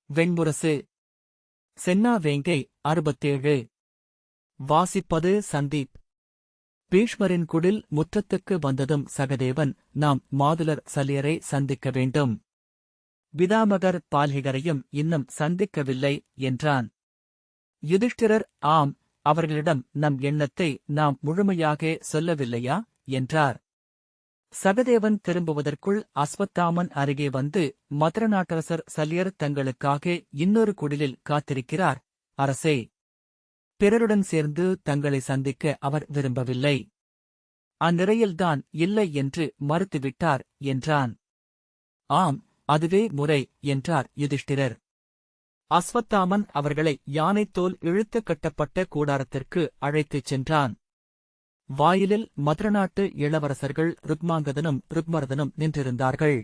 வெண்முரசு. சென்னா வேங்கை 67. வாசிப்பது சந்தீப். பீஷ்மரின் குடில் முற்றத்துக்கு வந்ததும் சகதேவன், நாம் மாதுலர் சலியரை சந்திக்க வேண்டும். பிதாமகர் பால்ஹிகரையும் இன்னும் சந்திக்கவில்லை என்றான். யுதிஷ்டிரர், ஆம், அவர்களிடம் நம் எண்ணத்தை நாம் முழுமையாக சொல்லவில்லையா என்றார். சகதேவன் திரும்புவதற்குள் அஸ்வத்தாமன் அருகே வந்து, மதுர நாட்டரசர் சலியர் தங்களுக்காக இன்னொரு குடிலில் காத்திருக்கிறார் அரசே. பிறருடன் சேர்ந்து தங்களை சந்திக்க அவர் விரும்பவில்லை. அந்நிலையில்தான் இல்லை என்று மறுத்துவிட்டார் என்றான். ஆம், அதுவே முறை என்றார் யுதிஷ்டிரர். அஸ்வத்தாமன் அவர்களை யானைத்தோல் இழுத்து கட்டப்பட்ட கூடாரத்திற்கு அழைத்துச் சென்றான். வாயிலில் மதுரநாட்டு இளவரசர்கள் ருக்மாங்கதனும் ருக்மரதனும் நின்றிருந்தார்கள்.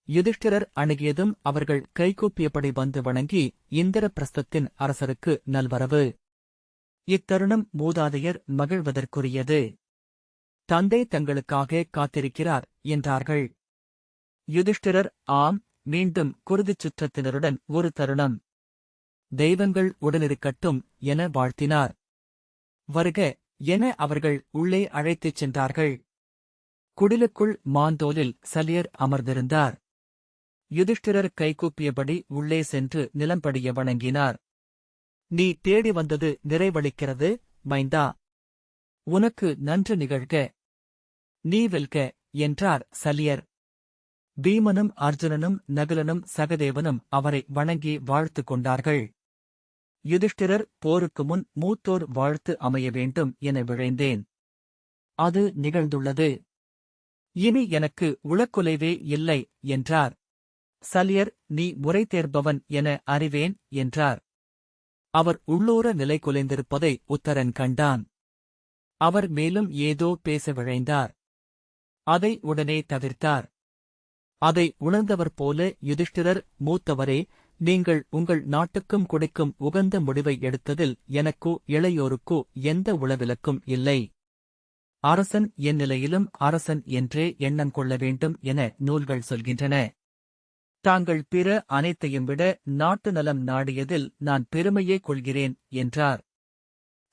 யுதிஷ்டிரர் அணுகியதும் அவர்கள் கைகூப்பியபடி வந்து வணங்கி, இந்திரபிரஸ்தத்தின் அரசருக்கு நல்வரவு. இத்தருணம் மூதாதையர் மகிழ்வதற்குரியது. தந்தை தங்களுக்காக காத்திருக்கிறார் என்றார்கள். யுதிஷ்டிரர், ஆம், மீண்டும் குருதிச் சுற்றத்தினருடன் ஒரு தருணம். தெய்வங்கள் உடனிருக்கட்டும் என வாழ்த்தினார். வருக என அவர்கள் உள்ளே அழைத்துச் சென்றார்கள். குடிலுக்குள் மாந்தோலில் சலியர் அமர்ந்திருந்தார். யுதிஷ்டிரர் கைகூப்பியபடி உள்ளே சென்று நிலம்படிய வணங்கினார். நீ தேடி வந்தது நிறைவளிக்கிறது மைந்தா. உனக்கு நன்று நிகழ்க. நீ வெல்க என்றார் சலியர். பீமனும் அர்ஜுனனும் நகுலனும் சகதேவனும் அவரை வணங்கி வாழ்த்து கொண்டார்கள். யுதிஷ்டிரர், போருக்கு முன் மூத்தோர் வாழ்த்து அமைய வேண்டும் என விழைந்தேன். அது நிகழ்ந்துள்ளது. இனி எனக்கு உளக்குலைவே இல்லை என்றார். சலியர், நீ முறை தேர்பவன் என அறிவேன் என்றார். அவர் உள்ளூர நிலை குலைந்திருப்பதை உத்தரன் கண்டான். அவர் மேலும் ஏதோ பேச விழைந்தார். அதை உடனே தவிர்த்தார். அதை உணர்ந்தவர் போல யுதிஷ்டிரர், மூத்தவரே, நீங்கள் உங்கள் நாட்டுக்கும் குடிக்கும் உகந்த முடிவை எடுத்ததில் எனக்கோ இளையோருக்கோ எந்த உளவிலக்கும் இல்லை. அரசன் என் நிலையிலும் அரசன் என்றே எண்ணம் கொள்ள வேண்டும் என நூல்கள் சொல்கின்றன. தாங்கள் பிற அனைத்தையும் விட நாட்டு நலம் நாடியதில் நான் பெருமையே கொள்கிறேன் என்றார்.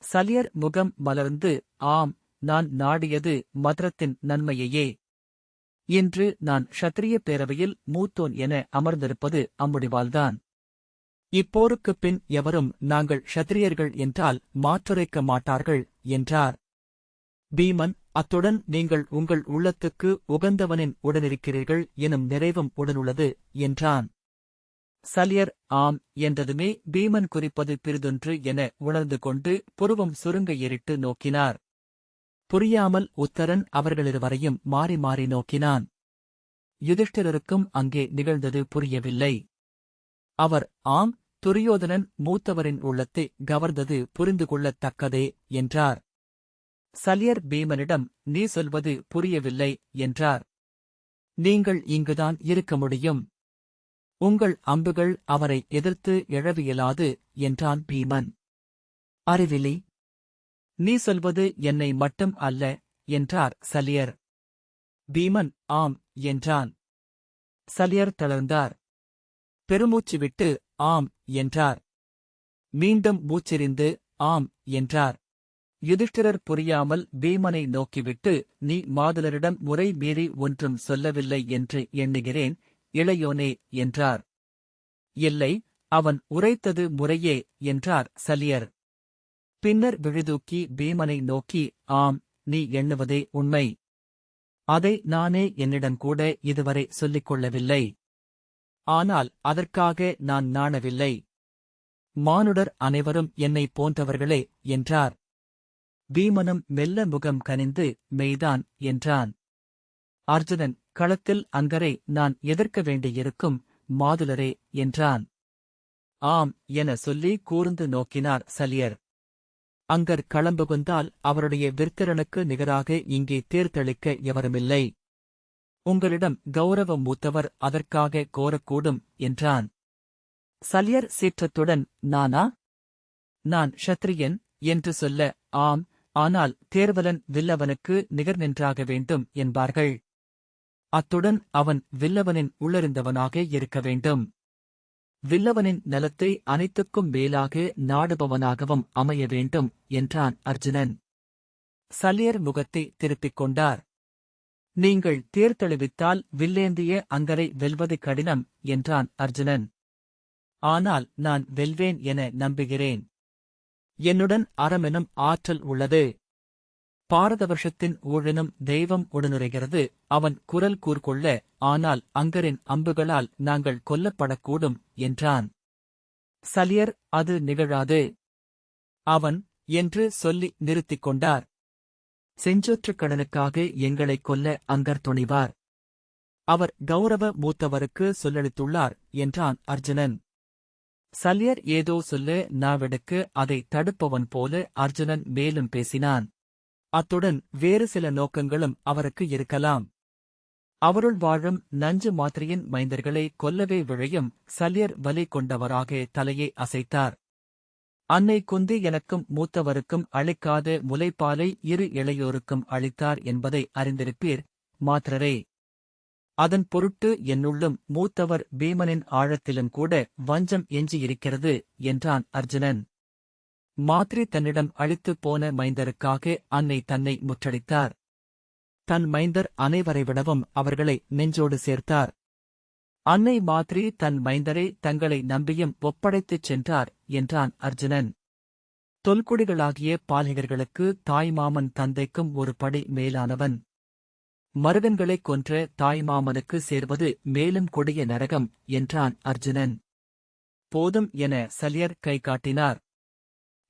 சலியர் முகம் மலர்ந்து, ஆம், நான் நாடியது மதுரத்தின் நன்மையையே. இன்று நான் க்ஷத்திரிய பேரவையில் மூத்தோன் என அமர்ந்திருப்பது அம்முடிவால்தான். இப்போருக்குப் பின் எவரும் நாங்கள் க்ஷத்திரியர்கள் என்றால் மாற்றுரைக்க மாட்டார்கள் என்றார். பீமன், அத்துடன் நீங்கள் உங்கள் உள்ளத்துக்கு உகந்தவனின் உடனிருக்கிறீர்கள் எனும் நிறைவும் உடனுள்ளது என்றான். சலியர் ஆம் என்றதுமே பீமன் குறிப்பது பிறிதொன்று என உணர்ந்து கொண்டு புருவம் சுருங்க ஏறிட்டு நோக்கினார். புரியாமல் உத்தரன் அவர்களிருவரையும் மாறி மாறி நோக்கினான். யுதிஷ்டிரருக்கும் அங்கே நிகழ்ந்தது புரியவில்லை. அவர், ஆம், துரியோதனன் மூத்தவரின் உள்ளத்தை கவர்ந்தது புரிந்து கொள்ளத்தக்கதே என்றார். சலியர் பீமனிடம், நீ சொல்வது புரியவில்லை என்றார். நீங்கள் இங்குதான் இருக்க முடியும். உங்கள் அம்புகள் அவரை எதிர்த்து எழவியலாது என்றான் பீமன். அறிவிலி, நீ சொல்வது என்னை மட்டும் அல்ல என்றார் சலியர். பீமன் ஆம் என்றான். சலியர் தளர்ந்தார். பெருமூச்சு விட்டு ஆம் என்றார். மீண்டும் மூச்செறிந்து ஆம் என்றார். யுதிஷ்டிரர் புரியாமல் பீமனை நோக்கிவிட்டு, நீ மாதுலரிடம் முறை மீறி ஒன்றும் சொல்லவில்லை என்று எண்ணுகிறேன் இளையோனே என்றார். இல்லை, அவன் உரைத்தது முறையே என்றார் சலியர். பின்னர் விழிதூக்கி பீமனை நோக்கி, ஆம், நீ எண்ணுவதே உண்மை. அதை நானே என்னிடங்கூட இதுவரை சொல்லிக் கொள்ளவில்லை. ஆனால் அதற்காக நான் நாணவில்லை. மானுடர் அனைவரும் என்னைப் போன்றவர்களே என்றார். பீமனும் மெல்ல முகம் கனிந்து மெய்தான் என்றான். அர்ஜுனன், களத்தில் அங்கரை நான் எதிர்க்க வேண்டியிருக்கும் மாதுலரே என்றான். ஆம் என சொல்லி கூர்ந்து நோக்கினார் சலியர். அங்கர் களம்புகுந்தால் அவருடைய விற்திறனுக்கு நிகராக இங்கே தேர்தளிக்க எவருமில்லை. உங்களிடம் கௌரவம் மூத்தவர் அதற்காக கோரக்கூடும் என்றான். சலியர் சீற்றத்துடன், நானா? நான் க்ஷத்திரியன் என்று சொல்ல, ஆம், ஆனால் தேர்வலன் வில்லவனுக்கு நிகர் நின்றாக வேண்டும் என்பார்கள். அத்துடன் அவன் வில்லவனின் உள்ளிருந்தவனாக இருக்க வேண்டும். வில்லவனின் நலத்தை அனைத்துக்கும் மேலாக நாடுபவனாகவும் அமைய வேண்டும் என்றான் அர்ஜுனன். சல்லியர் முகத்தை திருப்பிக் கொண்டார். நீங்கள் தேர்தெழுவித்தால் வில்லேந்திய அங்கரை வெல்வது கடினம் என்றான் அர்ஜுனன். ஆனால் நான் வெல்வேன் என நம்புகிறேன். என்னுடன் அறமெனும் ஆற்றல் உள்ளது. பாரதவர்ஷத்தின் ஊழெனும் தெய்வம் உடனுரைகிறது. அவன் குரல் கூர்கொள்ள, ஆனால் அங்கரின் அம்புகளால் நாங்கள் கொல்லப்படக்கூடும் என்றான். சல்லியர் அது நிகழாது. அவன் என்று சொல்லி நிறுத்திக் கொண்டார். செஞ்சொற்றுக் கடனுக்காக எங்களைக் கொல்ல அங்கர் துணிவார். அவர் கௌரவ மூத்தவருக்கு சொல்லளித்துள்ளார் என்றான் அர்ஜுனன். சல்லியர் ஏதோ சொல்ல நாவெடுக்க அதை தடுப்பவன் போல அர்ஜுனன் மேலும் பேசினான். அத்துடன் வேறு சில நோக்கங்களும் அவருக்கு இருக்கலாம். அவருள் வாழும் நஞ்சு மாத்திரையின் மைந்தர்களை கொல்லவே விழையும். சல்லியர் வலி கொண்டவராக தலையை அசைத்தார். அன்னை குந்தி எனக்கும் மூத்தவருக்கும் அளிக்காத முலைப்பாலை இரு இளையோருக்கும் அளித்தார் என்பதை அறிந்திருப்பீர் மாத்திரரே. அதன் பொருட்டு என்னுள்ளும் மூத்தவர் பீமனின் ஆழத்திலும் கூட வஞ்சம் எஞ்சியிருக்கிறது என்றான் அர்ஜுனன். மாத்ரி தன்னிடம் அளித்துப் போன மைந்தருக்காக அன்னை தன்னை முற்றடித்தார். தன் மைந்தர் அனைவரை விடவும் அவர்களை நெஞ்சோடு சேர்த்தார். அன்னை மாத்ரி தன் மைந்தரை தங்களை நம்பியும் ஒப்படைத்துச் சென்றார் என்றான் அர்ஜுனன். தொல்குடிகளாகிய பாலகர்களுக்கு தாய்மாமன் தந்தைக்கும் ஒரு படி மேலானவன். மருகன்களைக் கொன்ற தாய்மாமனுக்கு சேர்வது மேலும் கொடிய நரகம் என்றான் அர்ஜுனன். போதும் என சல்லியர் கை காட்டினார்.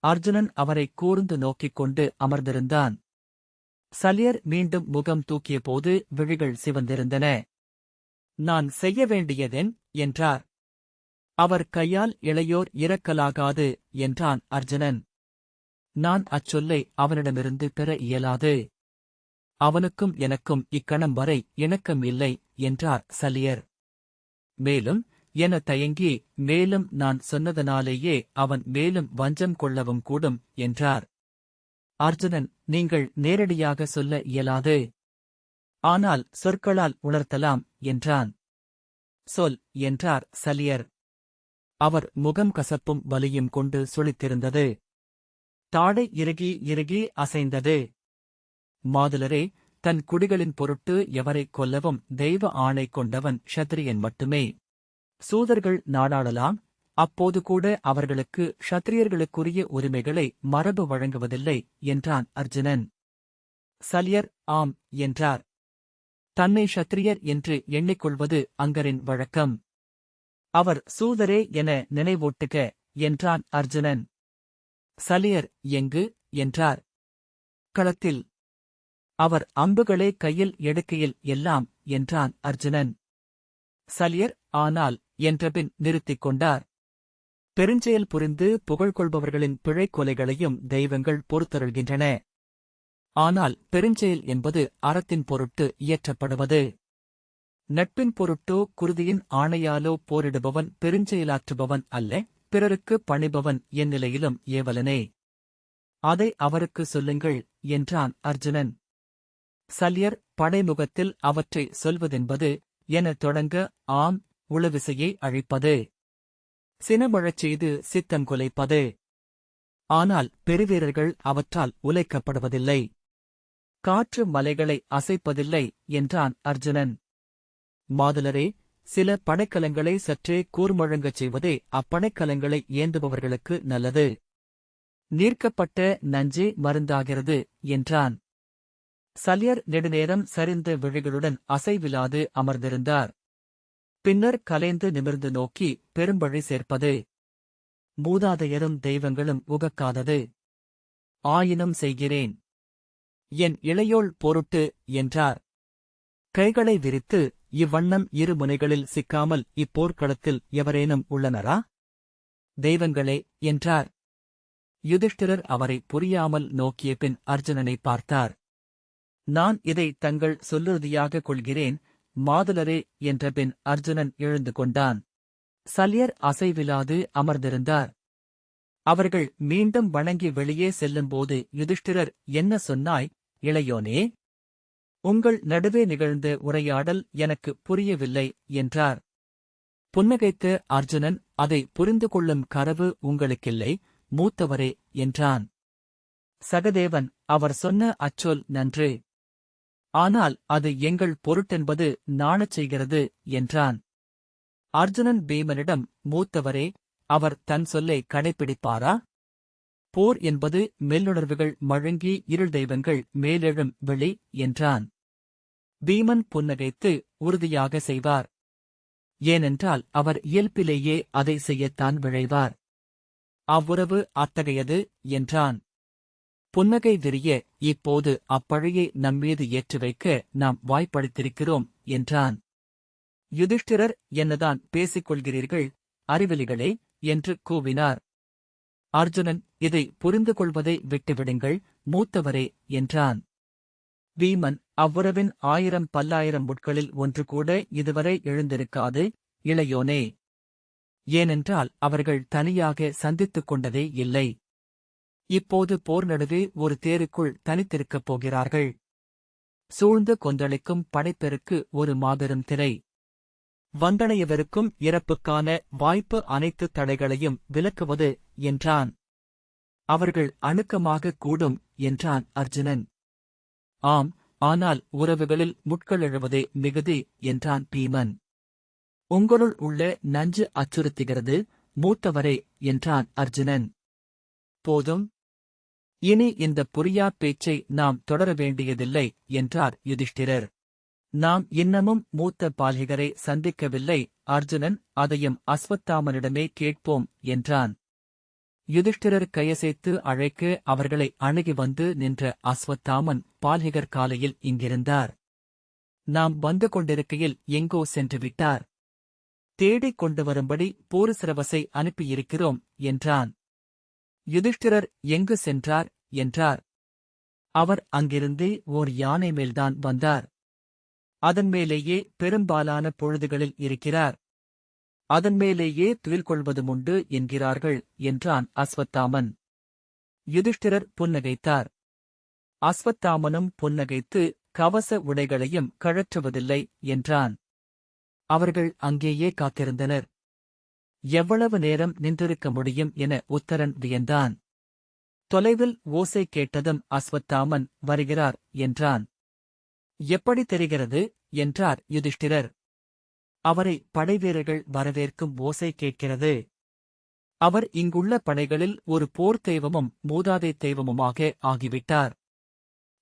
அர்ஜுனன் அவரை கூர்ந்து நோக்கிக் கொண்டு அமர்ந்திருந்தான். சல்லியர் மீண்டும் முகம் தூக்கியபோது விழிகள் சிவந்திருந்தன. நான் செய்ய வேண்டியதென் என்றார். அவர் கையால் இளையோர் இறக்கலாகாது என்றான் அர்ஜுனன். நான் அச்சொல்லை அவனிடமிருந்து பெற இயலாது. அவனுக்கும் எனக்கும் இக்கணம் வரை இணக்கம் இல்லை என்றார் சல்லியர். மேலும் என தயங்கி, மேலும் நான் சொன்னதனாலேயே அவன் மேலும் வஞ்சம் கொள்ளவும் கூடும் என்றார். அர்ஜுனன், நீங்கள் நேரடியாக சொல்ல இயலாது. ஆனால் சொற்களால் உணர்த்தலாம் என்றான். சொல் என்றார் சல்லியர். அவர் முகம் கசப்பும் வலியும் கொண்டு சுளித்திருந்தது. தாடை இறுகி இறுகி அசைந்தது. மாதுளரே, தன் குடிகளின் பொருட்டு எவரைக் கொல்லவும் தெய்வ ஆணை கொண்டவன் க்ஷத்திரியன் மட்டுமே. சூதர்கள் நாடாளலாம், அப்போது கூட அவர்களுக்கு க்ஷத்திரியர்களுக்குரிய உரிமைகளை மரபு வழங்குவதில்லை என்றான் அர்ஜுனன். சல்லியர் ஆம் என்றார். தன்னை க்ஷத்திரியர் என்று எண்ணிக்கொள்வது அங்கரின் வழக்கம். அவர் சூதரே என நினைவூட்டுக என்றான் அர்ஜுனன். சல்லியர் எங்கு என்றார். களத்தில். அவர் அம்புகளே கையில் எடுக்கையில் எல்லாம் என்றான் அர்ஜுனன். சல்லியர் ஆனால் என்றபின் நிறுத்திக் கொண்டார். பெருஞ்செயல் புரிந்து புகழ்கொள்பவர்களின் பிழைக் கொலைகளையும் தெய்வங்கள் பொறுத்தருள்கின்றன. ஆனால் பெருஞ்செயல் என்பது அறத்தின் பொருட்டு இயற்றப்படுவது. நட்பின் பொருட்டோ குருதியின் ஆணையாலோ போரிடுபவன் பெருஞ்செயலாற்றுபவன் அல்ல, பிறருக்கு பணிபவன் எந்நிலையிலும் ஏவலனே. அதை அவருக்கு சொல்லுங்கள் என்றான் அர்ஜுனன். சல்லியர் படைமுகத்தில் அவற்றை சொல்வதென்பது என தொடங்க, ஆம், உளவிசையை அழிப்பது, சினமுழச் செய்து சித்தங்குலைப்பது. ஆனால் பெருவீரர்கள் அவற்றால் உலைக்கப்படுவதில்லை. காற்று மலைகளை அசைப்பதில்லை என்றான் அர்ஜுனன். மாதுளரே, சில படைக்கலங்களை சற்றே கூர்முழங்கச் செய்வதே அப்படைக்கலங்களை ஏந்துபவர்களுக்கு நல்லது. நீர்க்கப்பட்ட நஞ்சே மருந்தாகிறது என்றான். சல்லியர் நெடுநேரம் சரிந்த விழிகளுடன் அசைவிலாது அமர்ந்திருந்தார். பின்னர் கலைந்து நிமிர்ந்து நோக்கி, பெரும்பழி சேர்ப்பது மூதாதையரும் தெய்வங்களும் உகக்காதது. ஆயினும் செய்கிறேன். என் இளையோள் பொருட்டு என்றார். கைகளை விரித்து, இவ்வண்ணம் இரு முனைகளில் சிக்காமல் இப்போர்க்களத்தில் எவரேனும் உள்ளனரா? தெய்வங்களே என்றார். யுதிஷ்டிரர் அவரை புரியாமல் நோக்கிய பின் அர்ஜுனனை பார்த்தார். நான் இதை தங்கள் சொல்லுறுதியாகக் கொள்கிறேன் மாதுளரே என்றபின் அர்ஜுனன் எழுந்து கொண்டான். சல்லியர் அசைவிலாது அமர்ந்திருந்தார். அவர்கள் மீண்டும் வணங்கி வெளியே செல்லும்போது யுதிஷ்டிரர், என்ன சொன்னாய் இளையோனே? உங்கள் நடுவே நிகழ்ந்த உரையாடல் எனக்கு புரியவில்லை என்றார். புன்னகைத்த அர்ஜுனன், அதை புரிந்து கொள்ளும் கரவு உங்களுக்கில்லை, மூத்தவரே, என்றான். சகதேவன், அவர் சொன்ன அச்சொல் நன்று. ஆனால் அது எங்கள் பொருட்டென்பது நாணச் செய்கிறது, என்றான். அர்ஜுனன் பீமனிடம், மூத்தவரே, அவர் தன் சொல்லை கடைப்பிடிப்பாரா? போர் என்பது மெல்லுணர்வுகள் மழுங்கி இருள் தெய்வங்கள் மேலெழும் வெளி, என்றான். பீமன் புன்னகைத்து, உறுதியாக செய்வார். ஏனென்றால் அவர் இயல்பிலேயே அதை செய்யத்தான் விழைவார். அவ்வுறவு அத்தகையது, என்றான். புன்னகை விரிய, இப்போது அப்பழியை நம்மீது ஏற்றி வைக்க நாம் வாய்ப்பளித்திருக்கிறோம், என்றான். யுதிஷ்டிரர், என்னதான் பேசிக் கொள்கிறீர்கள், அறிவெளிகளே, என்று கூவினார். அர்ஜுனன், இதை புரிந்து கொள்வதை விட்டுவிடுங்கள், மூத்தவரே, என்றான். வீமன், அவ்வுறவின் 1000 பல்லாயிரம் முட்களில் ஒன்று கூட இதுவரை எழுந்திருக்காது, இளையோனே. ஏனென்றால் அவர்கள் தனியாக சந்தித்துக் கொண்டதே இல்லை. இப்போது போர் நடுவே ஒரு தேருக்குள் தனித்திருக்கப் போகிறார்கள். சூழ்ந்து கொந்தளிக்கும் படைப்பெருக்கு ஒரு மாபெரும் திரை. வந்தணையவருக்கும் இறப்புக்கான வாய்ப்பு அனைத்து தடைகளையும் விலக்குவது, என்றான். அவர்கள் அணுக்கமாக கூடும், என்றான் அர்ஜுனன். ஆம், ஆனால் உறவுகளில் முட்களெழுவதே மிகுதி, என்றான் பீமன். உங்களுள் உள்ள நஞ்சு அச்சுறுத்துகிறது, மூத்தவரே, என்றான் அர்ஜுனன். போதும். இனி இந்த புரியா பேச்சை நாம் தொடர வேண்டியதில்லை, என்றார் யுதிஷ்டிரர். நாம் இன்னமும் மூத்த பால்கிகரை சந்திக்கவில்லை, அர்ஜுனன், அதையும் அஸ்வத்தாமனிடமே கேட்போம், என்றான். யுதிஷ்டிரர் கையசைத்து அழைக்க அவர்களை அணுகி வந்து நின்ற அஸ்வத்தாமன் பால்கிகர் காலையில் இங்கிருந்தார். நாம் வந்து கொண்டிருக்கையில் எங்கோ சென்று விட்டார். தேடிக் கொண்டு வரும்படி பூரிசிரவசை அனுப்பியிருக்கிறோம், என்றான். யுதிஷ்டிரர், எங்கு சென்றார், என்றார். அவர் அங்கிருந்தே ஓர் யானை மேல்தான் வந்தார். அதன் மேலேயே பெரும்பாலான பொழுதுகளில் இருக்கிறார். அதன் மேலேயே துயில் கொள்வதுமுண்டு என்கிறார்கள், என்றான் அஸ்வத்தாமன். யுதிஷ்டிரர் புன்னகைத்தார். அஸ்வத்தாமனும் புன்னகைத்து, கவச உடைகளையும் கழற்றுவதில்லை, என்றான். அவர்கள் அங்கேயே காத்திருந்தனர். எவ்வளவு நேரம் நின்றிருக்க முடியும் என உத்தரன் வியந்தான். தொலைவில் ஓசை கேட்டதும் அஸ்வத்தாமன், வருகிறார், என்றான். எப்படி தெரிகிறது, என்றார் யுதிஷ்டிரர். அவரை படைவீரர்கள் வரவேற்கும் ஓசை கேட்கிறது. அவர் இங்குள்ள படைகளில் ஒரு போர்த் தெய்வமும் மூதாதை தெய்வமுமாக ஆகிவிட்டார்.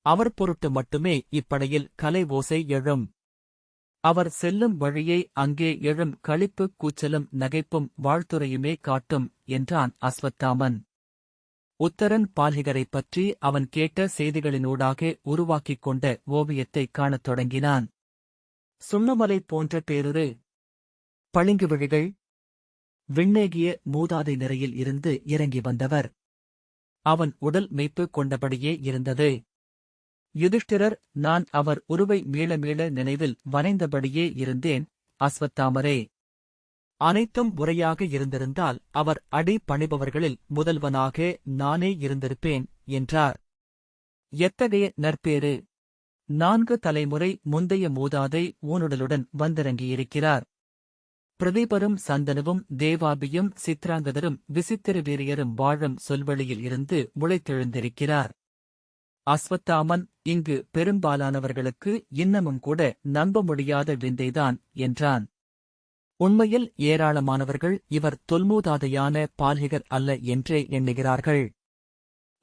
அவர் பொருட்டு மட்டுமே இப்படையில் கலை ஓசை எழும். அவர் செல்லும் வழியை அங்கே எழும் களிப்பு கூச்சலும் நகைப்பும் வாழ்த்துரையுமே காட்டும், என்றான் அஸ்வத்தாமன். உத்தரன் பால்கிகரைப் பற்றி அவன் கேட்ட செய்திகளினூடாக உருவாக்கிக் கொண்ட ஓவியத்தைக் காணத் தொடங்கினான். சுண்ணமலை போன்ற பேருரு பளிங்கு விழிகள், விண்ணேகிய மூதாதை நிறையில் இருந்து இறங்கி வந்தவர். அவன் உடல் மெய்ப்பு கொண்டபடியே இருந்தது. யுதிஷ்டிரர், நான் அவர் உருவை மீள மீள நினைவில் வரைந்தபடியே இருந்தேன், அஸ்வத்தாமரே. அனைத்தும் முறையாக இருந்திருந்தால் அவர் அடி பணிபவர்களில் முதல்வனாக நானே இருந்திருப்பேன், என்றார். எத்தகைய நற்பேறு! 4 தலைமுறை முந்தைய மூதாதை ஊனுடலுடன் வந்திறங்கியிருக்கிறார். பிரதீபரும் சந்தனுவும் தேவாபியும் சித்ராங்கதரும் விசித்திர வீரியரும் வாழும் சொல்வெளியில் இருந்து முளைத்தெழுந்திருக்கிறார். அஸ்வத்தாமன், இங்கு பெரும்பாலானவர்களுக்கு இன்னமும் கூட நம்ப முடியாத விந்தைதான், என்றான். உண்மையில் ஏராளமானவர்கள் இவர் தொல்மூதாதையான பால்கிகர் அல்ல என்றே எண்ணுகிறார்கள்.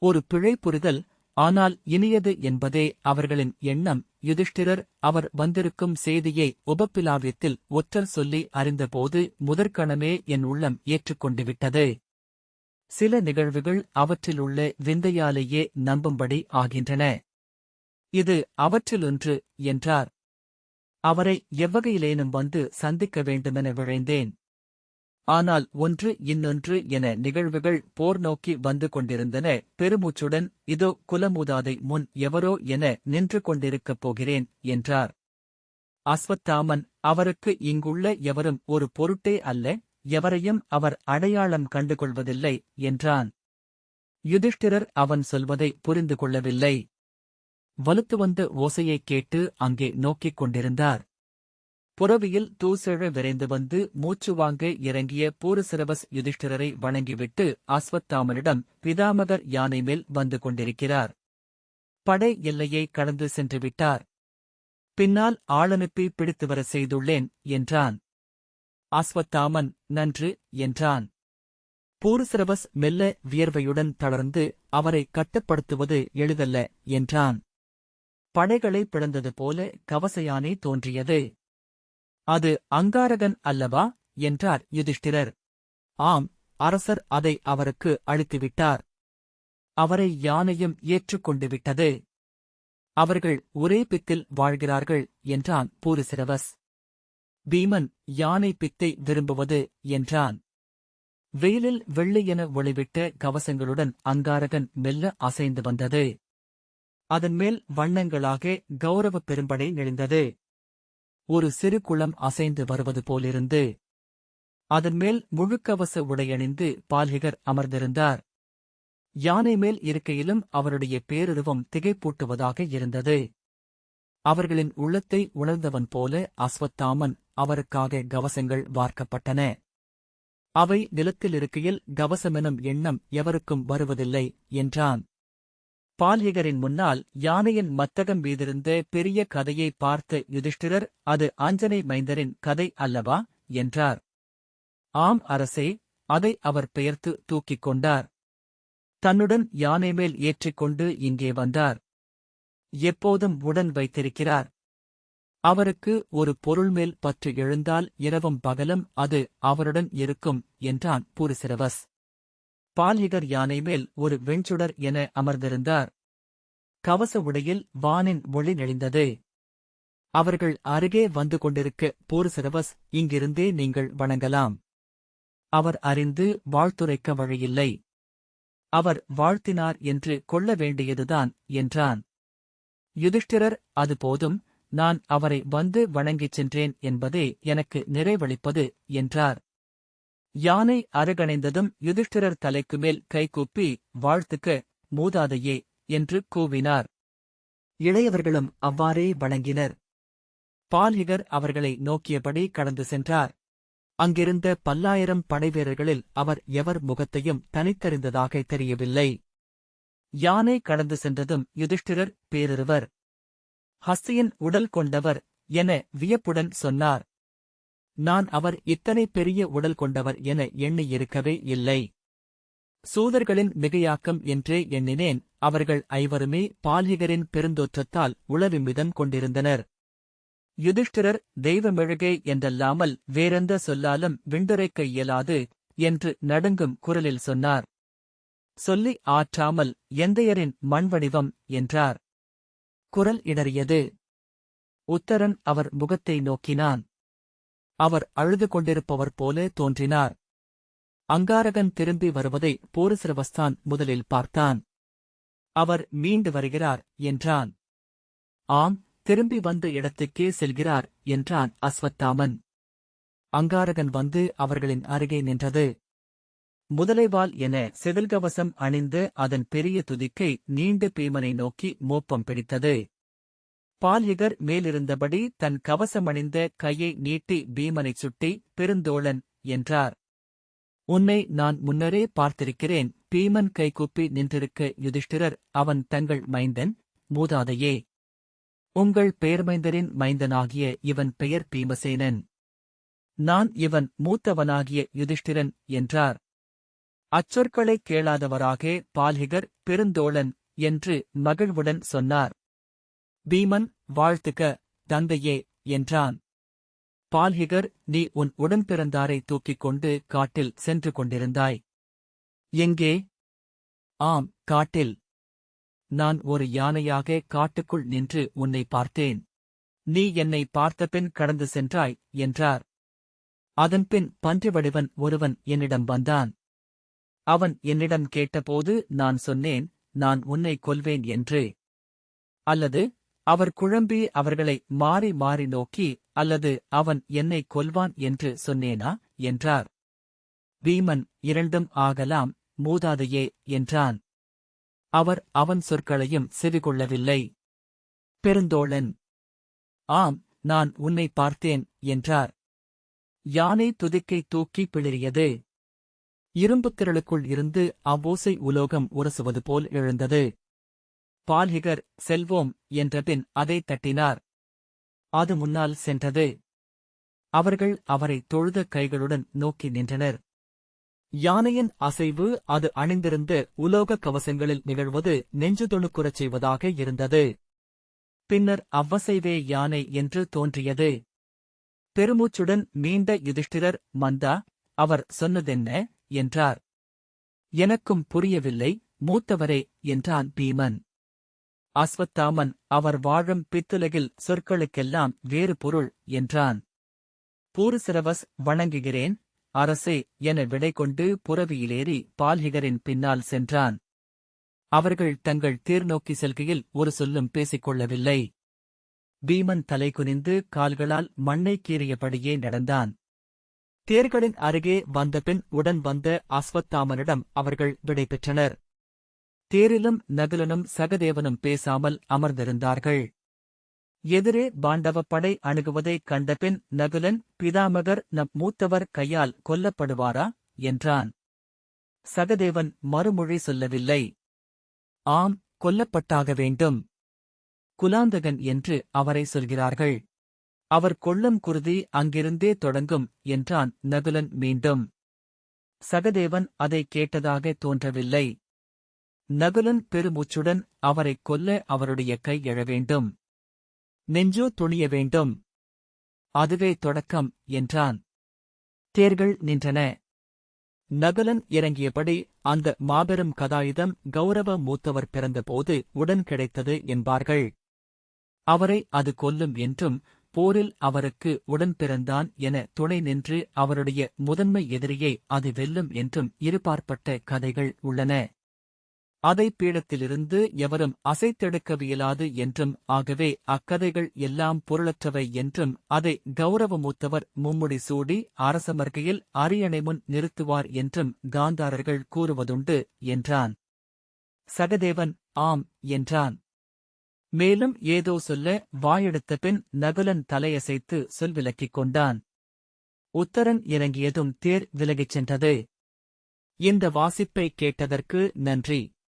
ஒரு பிழை புரிதல், ஆனால் இனியது என்பதே அவர்களின் எண்ணம். யுதிஷ்டிரர் அவர் வந்திருக்கும் செய்தியை உபப்பிலாவியத்தில் ஒற்றர் சொல்லி அறிந்தபோது முதற்கணமே என் உள்ளம் ஏற்றுக்கொண்டுவிட்டது. சில நிகழ்வுகள் அவற்றிலுள்ள விந்தையாலேயே நம்பும்படி ஆகின்றன. இது அவற்றிலொன்று, என்றார். அவரை எவ்வகையிலேனும் வந்து சந்திக்க வேண்டுமென விழைந்தேன். ஆனால் ஒன்று இன்னொன்று என நிகழ்வுகள் போர் நோக்கி வந்து கொண்டிருந்தன. பெருமூச்சுடன், இதோ குலமூதாதை முன் எவரோ என நின்று கொண்டிருக்கப் போகிறேன், என்றார். அஸ்வத்தாமன், அவருக்கு இங்குள்ள எவரும் ஒரு பொருட்டே அல்ல, எவரையும் அவர் அடையாளம் கண்டுகொள்வதில்லை, என்றான். யுதிஷ்டிரர் அவன் சொல்வதை புரிந்து கொள்ளவில்லை. வலுத்து வந்த ஓசையைக் கேட்டு அங்கே நோக்கிக் கொண்டிருந்தார். புரவியில் தூசெழ விரைந்து வந்து மூச்சு வாங்க இறங்கிய பூரசிரவஸ் யுதிஷ்டிரரை வணங்கிவிட்டு அஸ்வத்தாமனிடம் பிதாமகர் யானை மேல் வந்து கொண்டிருக்கிறார். படை எல்லையை கடந்து சென்றுவிட்டார். பின்னால் ஆளனுப்பி பிடித்து வர செய்துள்ளேன் என்றான். அஸ்வத்தாமன் நன்று என்றான். பூரசிரவஸ் மெல்ல வியர்வையுடன் தளர்ந்து அவரை கட்டுப்படுத்துவது எளிதல்ல என்றான். படைகளை பிளந்தது போல கவசயானை தோன்றியது. அது அங்காரகன் அல்லவா என்றார் யுதிஷ்டிரர். ஆம், அரசர் அதை அவருக்கு அளித்துவிட்டார். அவரை யானையும் ஏற்றுக்கொண்டு விட்டது. அவர்கள் ஒரே பித்தில் வாழ்கிறார்கள் என்றான் பூரசிரவஸ். பீமன் யானை பித்தை விரும்புவது என்றான். வெயிலில் வெள்ளையென ஒளிவிட்ட கவசங்களுடன் அங்காரகன் மெல்ல அசைந்து வந்தது. அதன்மேல் வண்ணங்களாக கௌரவப் பெரும்படை நெளிந்தது. ஒரு சிறு குளம் அசைந்து வருவது போலிருந்து. அதன்மேல் முழுக்கவச உடையணிந்து பால்ஹிகர் அமர்ந்திருந்தார். யானை மேல் இருக்கையிலும் அவருடைய பேருருவம் திகைப்பூட்டுவதாக இருந்தது. அவர்களின் உள்ளத்தை உணர்ந்தவன் போல அஸ்வத்தாமன் அவருக்காக கவசங்கள் வார்க்கப்பட்டன. அவை நிலத்தில் இருக்கையில் கவசமெனும் எண்ணம் எவருக்கும் வருவதில்லை என்றான். பால்ஹிகரின் முன்னால் யானையின் மத்தகம் மீதிருந்த பெரிய கதையை பார்த்த யுதிஷ்டிரர், அது ஆஞ்சனை மைந்தரின் கதை அல்லவா என்றார். ஆம் அரசே, அதை அவர் பெயர்த்து தூக்கிக் கொண்டார். தன்னுடன் யானை மேல் ஏற்றிக்கொண்டு இங்கே வந்தார். எப்போதும் உடன் வைத்திருக்கிறார். அவருக்கு ஒரு பொருள் மேல் பற்று எழுந்தால் இரவும் பகலும் அது அவருடன் இருக்கும் என்றான் பூரசிரவஸ். பால்ஹிகர் யானை மேல் ஒரு வெண்சுடர் என அமர்ந்திருந்தார். கவச உடையில் வானின் ஒளி நெளிந்தது. அவர்கள் அருகே வந்து கொண்டிருக்க பூரசிரவஸ், இங்கிருந்தே நீங்கள் வணங்கலாம். அவர் அறிந்து வாழ்த்துரைக்க வழியில்லை. அவர் வாழ்த்தினார் என்று கொள்ள வேண்டியதுதான் என்றான். யுதிஷ்டிரர், அது போதும், நான் அவரை வந்து வணங்கிச் சென்றேன் என்பதே எனக்கு நிறைவளிப்பது என்றார். யானை அருகணைந்ததும் யுதிஷ்டிரர் தலைக்கு மேல் கைகூப்பி வாழ்த்துக்க மூதாதையே என்று கூவினார். இளையவர்களும் அவ்வாறே வணங்கினர். பால்ஹிகர் அவர்களை நோக்கியபடி கடந்து சென்றார். அங்கிருந்த பல்லாயிரம் படைவீரர்களில் அவர் எவர் முகத்தையும் தனித்தறிந்ததாக தெரியவில்லை. யானை கடந்து சென்றதும் யுதிஷ்டிரர் பேருருவர். ஹஸ்தியின் உடல் கொண்டவர் என வியப்புடன் சொன்னார். நான் அவர் இத்தனை பெரிய உடல் கொண்டவர் என எண்ணியிருக்கவே இல்லை. சூதர்களின் மிகையாக்கம் என்றே எண்ணினேன். அவர்கள் ஐவருமே பால்ஹிகரின் பெருந்தோற்றத்தால் உளவிமிதம் கொண்டிருந்தனர். யுதிஷ்டிரர் தெய்வமெழுகே என்றல்லாமல் வேறெந்த சொல்லாலும் விண்டுரைக்க இயலாது என்று நடுங்கும் குரலில் சொன்னார். சொல்லி ஆற்றாமல் எந்தையரின் மண்வடிவம் என்றார். குரல் இடறியது. உத்தரன் அவர் முகத்தை நோக்கினான். அவர் அழுது கொண்டிருப்பவர் போல தோன்றினார். அங்காரகன் திரும்பி வருவதை பூரசிரவஸ்தான் முதலில் பார்த்தான். அவர் மீண்டு வருகிறார் என்றான். ஆம், திரும்பி வந்த இடத்துக்கே செல்கிறார் என்றான் அஸ்வத்தாமன். அங்காரகன் வந்து அவர்களின் அருகே நின்றது. முதலைவால் என செதில்கவசம் அணிந்து அதன் பெரிய துதிக்கை நீண்ட பீமனை நோக்கி மோப்பம் பிடித்தது. பால்ஹிகர் மேலிருந்தபடி தன் கவசமணிந்த கையை நீட்டி பீமனைச் சுட்டி பெருந்தோழன் என்றார். உன்னை நான் முன்னரே பார்த்திருக்கிறேன். பீமன் கைகூப்பி நின்றிருக்க யுதிஷ்டிரர், அவன் தங்கள் மைந்தன், மூதாதையே. உங்கள் பேர்மைந்தரின் மைந்தனாகிய இவன் பெயர் பீமசேனன். நான் இவன் மூத்தவனாகிய யுதிஷ்டிரன் என்றார். அச்சொற்களைக் கேளாதவராக பால்ஹிகர் பெருந்தோழன் என்று மகிழ்வுடன் சொன்னார். பீமன் வாழ்த்துக்க தந்தையே என்றான். பால்ஹிகர், நீ உன் உடன்பிறந்தாரை தூக்கிக் கொண்டு காட்டில் சென்று கொண்டிருந்தாய். எங்கே? ஆம், காட்டில். நான் ஒரு யானையாக காட்டுக்குள் நின்று உன்னை பார்த்தேன். நீ என்னை பார்த்தபின் கடந்து சென்றாய் என்றார். அதன்பின் பன்றி வடிவன் ஒருவன் என்னிடம் வந்தான். அவன் என்னிடம் கேட்டபோது நான் சொன்னேன், நான் உன்னை கொல்வேன் என்று. அல்லது அவர் குழம்பி அவர்களை மாறி மாறி நோக்கி, அல்லது அவன் என்னை கொல்வான் என்று சொன்னேனா என்றார். பீமன், இரண்டும் ஆகலாம் மூதாதையே என்றான். அவர் அவன் சொற்களையும் செவிகொள்ளவில்லை. பெருந்தோழன், ஆம், நான் உன்னை பார்த்தேன் என்றார். யானை துதிக்கை தூக்கி பிளிறியது. இரும்புத் திரளுக்குள் இருந்து அவ்வோசை உலோகம் உரசுவது போல் எழுந்தது. பால்ஹிகர் செல்வோம் என்றபின் அதைத் தட்டினார். அது முன்னால் சென்றது. அவர்கள் அவரை தொழுத கைகளுடன் நோக்கி நின்றனர். யானையின் அசைவு அது அணிந்திருந்த உலோக கவசங்களில் நிகழ்வது நெஞ்சுதொணுக்குறச் செய்வதாக இருந்தது. பின்னர் அவ்வசைவே யானை என்று தோன்றியது. பெருமூச்சுடன் மீண்ட யுதிஷ்டிரர், மந்தா, அவர் சொன்னதென்ன என்றார். எனக்கும் புரியவில்லை மூத்தவரே என்றான் பீமன். அஸ்வத்தாமன், அவர் வாழும் பித்துலகில் சொற்களுக்கெல்லாம் வேறு பொருள் என்றான். பூருசிரவஸ், வணங்குகிறேன் அரசே என விடை கொண்டு புரவியிலேறி பால்ஹிகரின் பின்னால் சென்றான். அவர்கள் தங்கள் தேர் நோக்கி செல்கையில் ஒரு சொல்லும் பேசிக்கொள்ளவில்லை. பீமன் தலை குனிந்து கால்களால் மண்ணை கீறியபடியே நடந்தான். தேர்களின் அருகே வந்தபின் உடன் வந்த அஸ்வத்தாமனிடம் அவர்கள் விடை பெற்றனர். தேரிலும் நகுலனும் சகதேவனும் பேசாமல் அமர்ந்திருந்தார்கள். எதிரே பாண்டவப் படை அணுகுவதைக் கண்டபின் நகுலன், பிதாமகர் நம் மூத்தவர் கையால் கொல்லப்படுவாரா என்றான். சகதேவன் மறுமொழி சொல்லவில்லை. ஆம், கொல்லப்பட்டாக வேண்டும். குலாந்தகன் என்று அவரை சொல்கிறார்கள். அவர் கொல்லும் குருதி அங்கிருந்தே தொடங்கும் என்றான் நகுலன் மீண்டும். சகதேவன் அதைக் கேட்டதாக தோன்றவில்லை. நகுலன் பெருமூச்சுடன், அவரைக் கொல்ல அவருடைய கை எழ வேண்டும். நெஞ்சோ துணிய வேண்டும். அதுவே தொடக்கம் என்றான். தேர்கள் நின்றன. நகுலன் இறங்கியபடி, அந்த மாபெரும் கதாயுதம் கௌரவ மூத்தவர் பிறந்தபோது உடன் கிடைத்தது என்பார்கள். அவரை அது கொல்லும் என்றும், போரில் அவருக்கு உடன் பிறந்தான் என துணை நின்று அவருடைய முதன்மை எதிரியை அது வெல்லும் என்றும் இருபார்ப்பட்ட கதைகள் உள்ளன. அதை பீடத்திலிருந்து எவரும் அசைத்தெடுக்கவியலாது என்றும், ஆகவே அக்கதைகள் எல்லாம் பொருளற்றவை என்றும், அதை கௌரவமூத்தவர் மும்முடி சூடி அரசமர்கையில் அரியணை முன் நிறுத்துவார் என்றும் காந்தாரர்கள் கூறுவதுண்டு என்றான். சகதேவன் ஆம் என்றான். மேலும் ஏதோ சொல்ல வாயெடுத்தபின் நகுலன் தலையசைத்து சொல்விலக்கிக் கொண்டான். உத்தரன் இறங்கியதும் தேர் விலகிச் சென்றது. இந்த வாசிப்பை கேட்டதற்கு நன்றி.